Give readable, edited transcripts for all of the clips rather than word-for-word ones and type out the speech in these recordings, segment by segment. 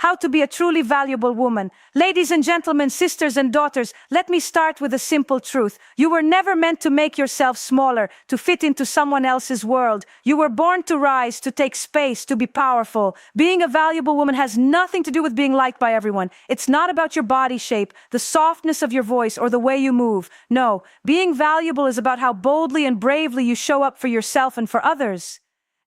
how to be a truly valuable woman. Ladies and gentlemen, sisters and daughters, let me start with a simple truth. You were never meant to make yourself smaller, to fit into someone else's world. You were born to rise, to take space, to be powerful. Being a valuable woman has nothing to do with being liked by everyone. It's not about your body shape, the softness of your voice, or the way you move. No, being valuable is about how boldly and bravely you show up for yourself and for others.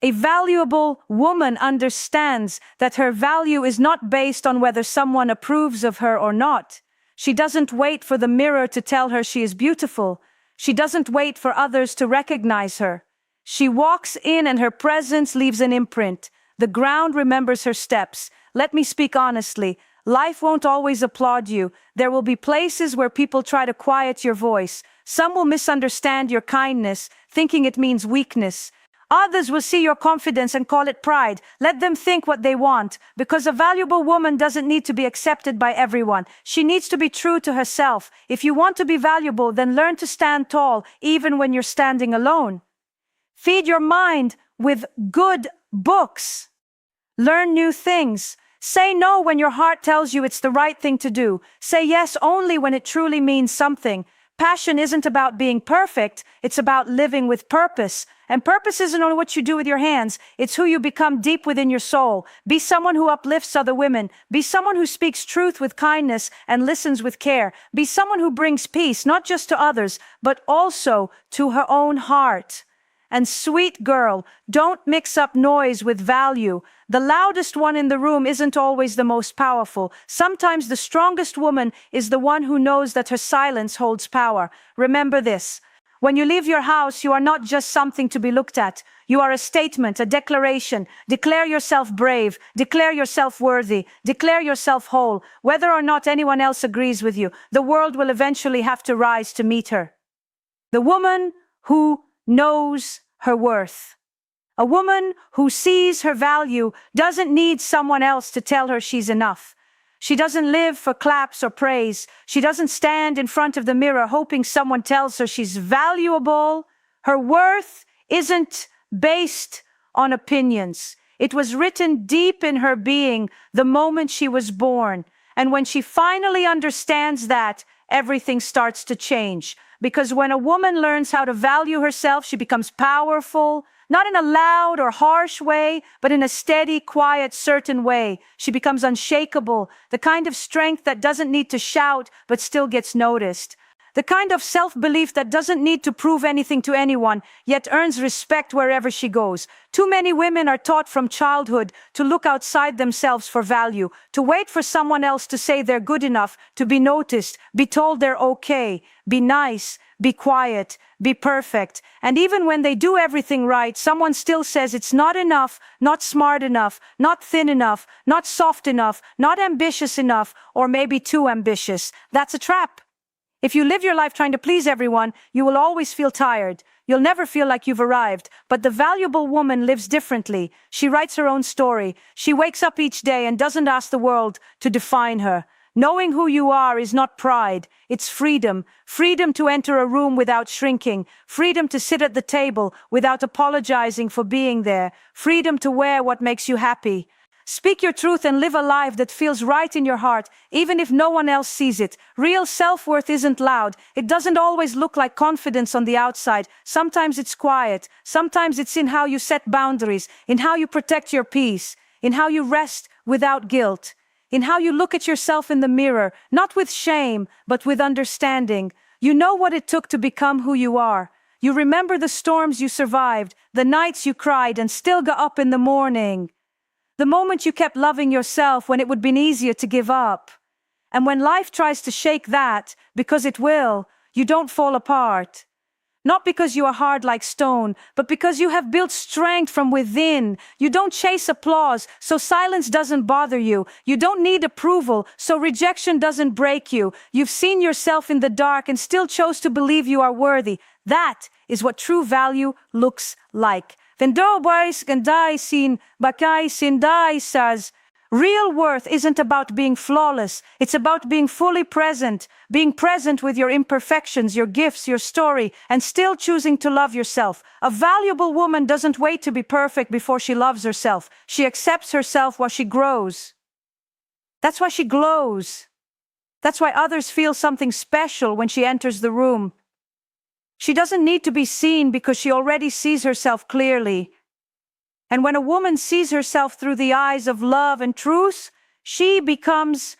A valuable woman understands that her value is not based on whether someone approves of her or not. She doesn't wait for the mirror to tell her she is beautiful. She doesn't wait for others to recognize her. She walks in and her presence leaves an imprint. The ground remembers her steps. Let me speak honestly. Life won't always applaud you. There will be places where people try to quiet your voice. Some will misunderstand your kindness, thinking it means weakness. Others will see your confidence and call it pride. Let them think what they want, because a valuable woman doesn't need to be accepted by everyone. She needs to be true to herself. If you want to be valuable, then learn to stand tall, even when you're standing alone. Feed your mind with good books. Learn new things. Say no when your heart tells you it's the right thing to do. Say yes only when it truly means something. Passion isn't about being perfect, it's about living with purpose. And purpose isn't only what you do with your hands, it's who you become deep within your soul. Be someone who uplifts other women. Be someone who speaks truth with kindness and listens with care. Be someone who brings peace, not just to others, but also to her own heart. And sweet girl, don't mix up noise with value. The loudest one in the room isn't always the most powerful. Sometimes the strongest woman is the one who knows that her silence holds power. Remember this. When you leave your house, you are not just something to be looked at. You are a statement, a declaration. Declare yourself brave. Declare yourself worthy. Declare yourself whole. Whether or not anyone else agrees with you, the world will eventually have to rise to meet her. The woman who knows her worth. A woman who sees her value doesn't need someone else to tell her she's enough. She doesn't live for claps or praise. She doesn't stand in front of the mirror hoping someone tells her she's valuable. Her worth isn't based on opinions. It was written deep in her being the moment she was born. And when she finally understands that, everything starts to change. Because when a woman learns how to value herself, she becomes powerful, not in a loud or harsh way, but in a steady, quiet, certain way. She becomes unshakable, the kind of strength that doesn't need to shout, but still gets noticed. The kind of self-belief that doesn't need to prove anything to anyone, yet earns respect wherever she goes. Too many women are taught from childhood to look outside themselves for value, to wait for someone else to say they're good enough, to be noticed, be told they're okay, be nice, be quiet, be perfect. And even when they do everything right, someone still says it's not enough, not smart enough, not thin enough, not soft enough, not ambitious enough, or maybe too ambitious. That's a trap. If you live your life trying to please everyone, you will always feel tired. You'll never feel like you've arrived. But the valuable woman lives differently. She writes her own story. She wakes up each day and doesn't ask the world to define her. Knowing who you are is not pride, it's freedom. Freedom to enter a room without shrinking. Freedom to sit at the table without apologizing for being there. Freedom to wear what makes you happy. Speak your truth and live a life that feels right in your heart, even if no one else sees it. Real self-worth isn't loud. It doesn't always look like confidence on the outside. Sometimes it's quiet. Sometimes it's in how you set boundaries, in how you protect your peace, in how you rest without guilt, in how you look at yourself in the mirror, not with shame, but with understanding. You know what it took to become who you are. You remember the storms you survived, the nights you cried and still got up in the morning. The moment you kept loving yourself when it would have been easier to give up. And when life tries to shake that, because it will, you don't fall apart. Not because you are hard like stone, but because you have built strength from within. You don't chase applause, so silence doesn't bother you. You don't need approval, so rejection doesn't break you. You've seen yourself in the dark and still chose to believe you are worthy. That is what true value looks like. Vendobais gandai sin bakai sindai says, real worth isn't about being flawless. It's about being fully present, being present with your imperfections, your gifts, your story, and still choosing to love yourself. A valuable woman doesn't wait to be perfect before she loves herself. She accepts herself while she grows. That's why she glows. That's why others feel something special when she enters the room. She doesn't need to be seen because she already sees herself clearly. And when a woman sees herself through the eyes of love and truth, she becomes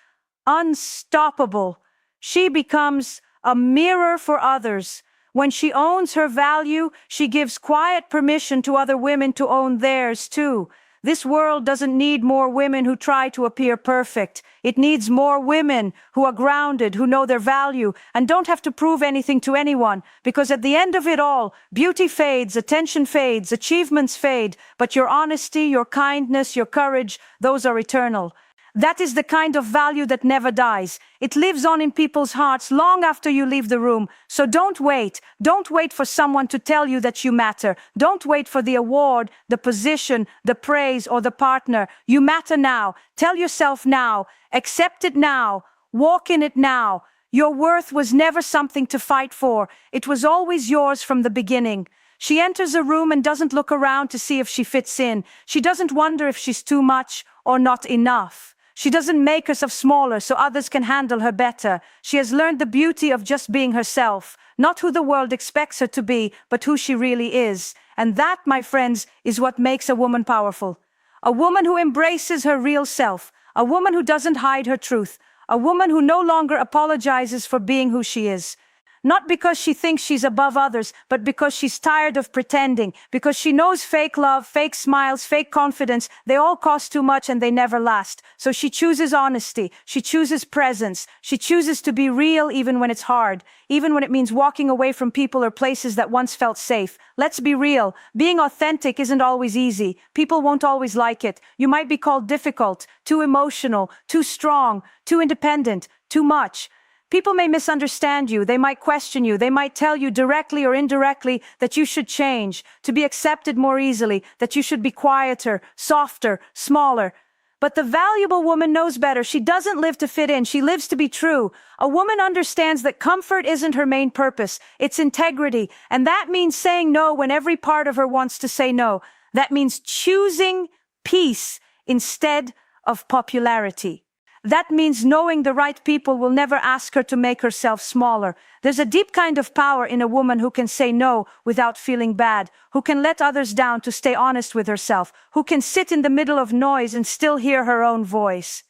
unstoppable. She becomes a mirror for others. When she owns her value, she gives quiet permission to other women to own theirs too. This world doesn't need more women who try to appear perfect. It needs more women who are grounded, who know their value, and don't have to prove anything to anyone, because at the end of it all, beauty fades, attention fades, achievements fade, but your honesty, your kindness, your courage, those are eternal. That is the kind of value that never dies. It lives on in people's hearts long after you leave the room. So don't wait. Don't wait for someone to tell you that you matter. Don't wait for the award, the position, the praise, or the partner. You matter now. Tell yourself now. Accept it now. Walk in it now. Your worth was never something to fight for. It was always yours from the beginning. She enters a room and doesn't look around to see if she fits in. She doesn't wonder if she's too much or not enough. She doesn't make herself smaller so others can handle her better. She has learned the beauty of just being herself, not who the world expects her to be, but who she really is. And that, my friends, is what makes a woman powerful. A woman who embraces her real self, a woman who doesn't hide her truth, a woman who no longer apologizes for being who she is. Not because she thinks she's above others, but because she's tired of pretending, because she knows fake love, fake smiles, fake confidence, they all cost too much and they never last. So she chooses honesty, she chooses presence, she chooses to be real even when it's hard, even when it means walking away from people or places that once felt safe. Let's be real, being authentic isn't always easy. People won't always like it. You might be called difficult, too emotional, too strong, too independent, too much. People may misunderstand you, they might question you, they might tell you directly or indirectly that you should change, to be accepted more easily, that you should be quieter, softer, smaller. But the valuable woman knows better. She doesn't live to fit in, she lives to be true. A woman understands that comfort isn't her main purpose, it's integrity, and that means saying no when every part of her wants to say no. That means choosing peace instead of popularity. That means knowing the right people will never ask her to make herself smaller. There's a deep kind of power in a woman who can say no without feeling bad, who can let others down to stay honest with herself, who can sit in the middle of noise and still hear her own voice.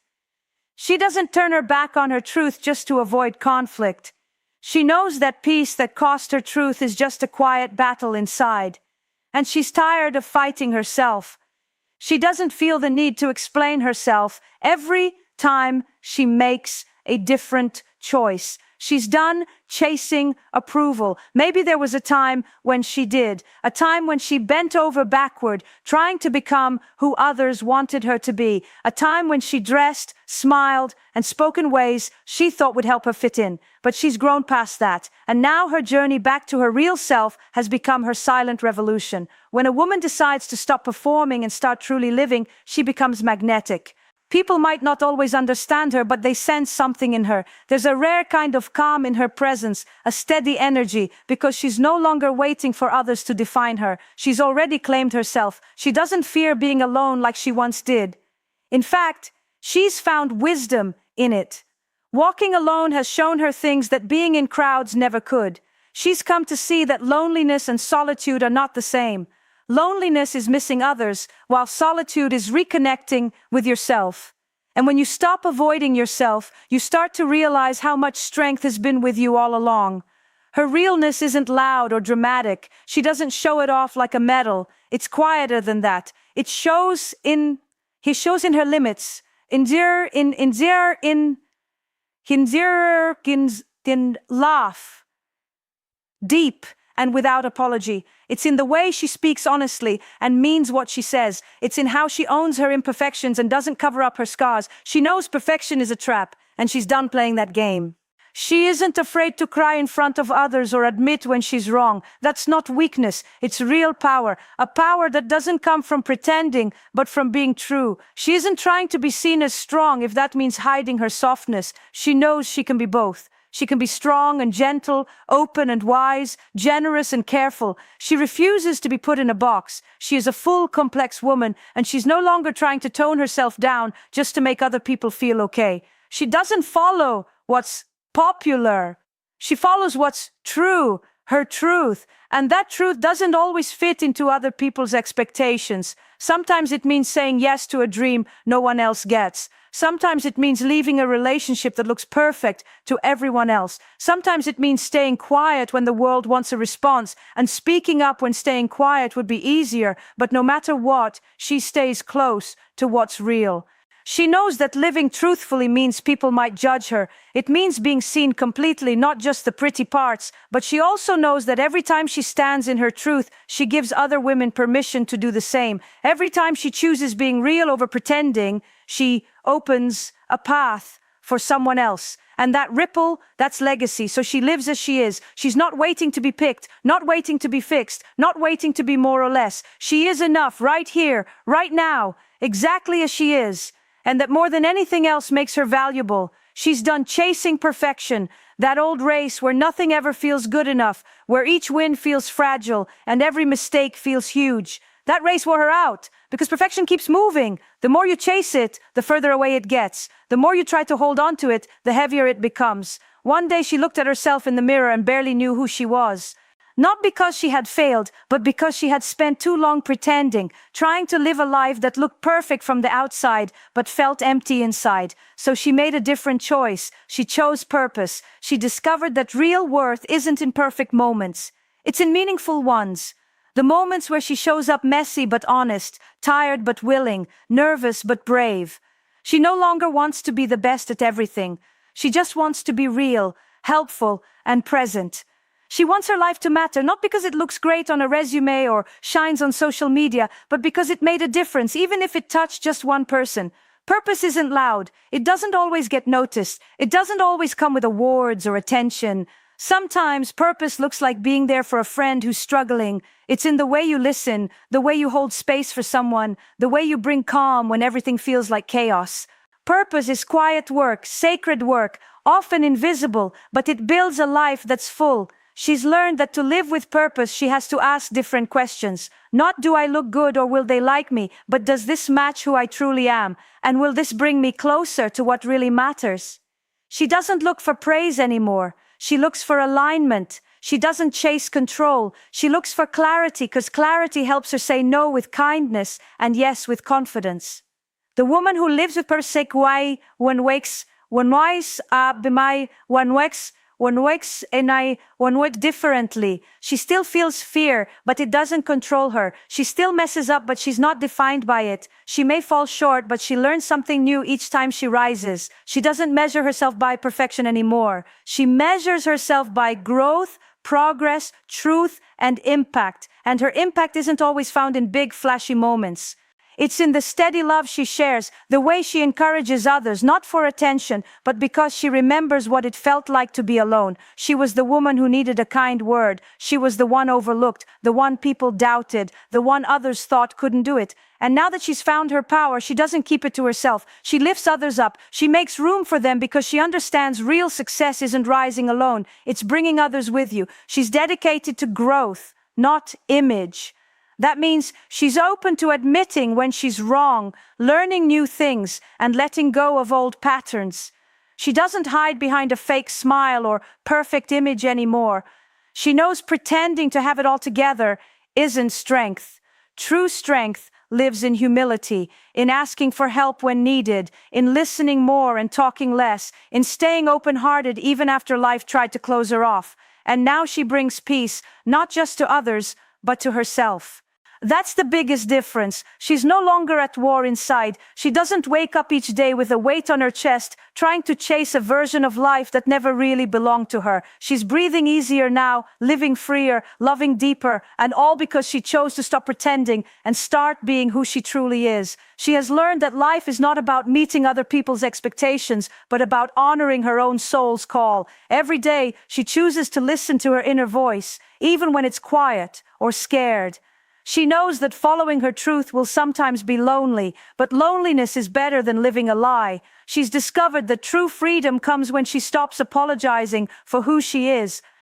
She doesn't turn her back on her truth just to avoid conflict. She knows that peace that cost her truth is just a quiet battle inside. And she's tired of fighting herself. She doesn't feel the need to explain herself every time she makes a different choice. She's done chasing approval. Maybe there was a time when she did, a time when she bent over backward, trying to become who others wanted her to be, a time when she dressed, smiled, and spoke in ways she thought would help her fit in. But she's grown past that, and now her journey back to her real self has become her silent revolution. When a woman decides to stop performing and start truly living, she becomes magnetic. People might not always understand her, but they sense something in her. There's a rare kind of calm in her presence, a steady energy, because she's no longer waiting for others to define her. She's already claimed herself. She doesn't fear being alone like she once did. In fact, she's found wisdom in it. Walking alone has shown her things that being in crowds never could. She's come to see that loneliness and solitude are not the same. Loneliness is missing others, while solitude is reconnecting with yourself. And when you stop avoiding yourself, you start to realize how much strength has been with you all along. Her realness isn't loud or dramatic. She doesn't show it off like a medal. It's quieter than that. He shows in her limits. Laugh. Deep and without apology. It's in the way she speaks honestly and means what she says. It's in how she owns her imperfections and doesn't cover up her scars. She knows perfection is a trap, and she's done playing that game. She isn't afraid to cry in front of others or admit when she's wrong. That's not weakness, it's real power. A power that doesn't come from pretending, but from being true. She isn't trying to be seen as strong if that means hiding her softness. She knows she can be both. She can be strong and gentle, open and wise, generous and careful. She refuses to be put in a box. She is a full, complex woman, and she's no longer trying to tone herself down just to make other people feel okay. She doesn't follow what's popular. She follows what's true, her truth, and that truth doesn't always fit into other people's expectations. Sometimes it means saying yes to a dream no one else gets. Sometimes it means leaving a relationship that looks perfect to everyone else. Sometimes it means staying quiet when the world wants a response and speaking up when staying quiet would be easier, but no matter what, she stays close to what's real. She knows that living truthfully means people might judge her. It means being seen completely, not just the pretty parts, but she also knows that every time she stands in her truth, she gives other women permission to do the same. Every time she chooses being real over pretending, she opens a path for someone else. And that ripple, that's legacy. So she lives as she is. She's not waiting to be picked, not waiting to be fixed, not waiting to be more or less. She is enough right here, right now, exactly as she is. And that more than anything else makes her valuable. She's done chasing perfection, that old race where nothing ever feels good enough, where each win feels fragile and every mistake feels huge. That race wore her out, because perfection keeps moving. The more you chase it, the further away it gets. The more you try to hold on to it, the heavier it becomes. One day she looked at herself in the mirror and barely knew who she was. Not because she had failed, but because she had spent too long pretending, trying to live a life that looked perfect from the outside, but felt empty inside. So she made a different choice. She chose purpose. She discovered that real worth isn't in perfect moments. It's in meaningful ones. The moments where she shows up messy but honest, tired but willing, nervous but brave. She no longer wants to be the best at everything. She just wants to be real, helpful, and present. She wants her life to matter, not because it looks great on a resume or shines on social media, but because it made a difference, even if it touched just one person. Purpose isn't loud. It doesn't always get noticed. It doesn't always come with awards or attention. Sometimes purpose looks like being there for a friend who's struggling. It's in the way you listen, the way you hold space for someone, the way you bring calm when everything feels like chaos. Purpose is quiet work, sacred work, often invisible, but it builds a life that's full. She's learned that to live with purpose, she has to ask different questions. Not do I look good or will they like me, but does this match who I truly am? And will this bring me closer to what really matters? She doesn't look for praise anymore. She looks for alignment. She doesn't chase control. She looks for clarity, because clarity helps her say no with kindness and yes with confidence. The woman who lives with purpose one wakes differently. She still feels fear, but it doesn't control her. She still messes up, but she's not defined by it. She may fall short, but she learns something new each time she rises. She doesn't measure herself by perfection anymore. She measures herself by growth, progress, truth, and impact. And her impact isn't always found in big, flashy moments. It's in the steady love she shares, the way she encourages others, not for attention, but because she remembers what it felt like to be alone. She was the woman who needed a kind word. She was the one overlooked, the one people doubted, the one others thought couldn't do it. And now that she's found her power, she doesn't keep it to herself. She lifts others up. She makes room for them because she understands real success isn't rising alone. It's bringing others with you. She's dedicated to growth, not image. That means she's open to admitting when she's wrong, learning new things, and letting go of old patterns. She doesn't hide behind a fake smile or perfect image anymore. She knows pretending to have it all together isn't strength. True strength lives in humility, in asking for help when needed, in listening more and talking less, in staying open-hearted even after life tried to close her off. And now she brings peace, not just to others, but to herself. That's the biggest difference. She's no longer at war inside. She doesn't wake up each day with a weight on her chest, trying to chase a version of life that never really belonged to her. She's breathing easier now, living freer, loving deeper, and all because she chose to stop pretending and start being who she truly is. She has learned that life is not about meeting other people's expectations, but about honoring her own soul's call. Every day, she chooses to listen to her inner voice, even when it's quiet or scared. She knows that following her truth will sometimes be lonely, but loneliness is better than living a lie. She's discovered that true freedom comes when she stops apologizing for who she is.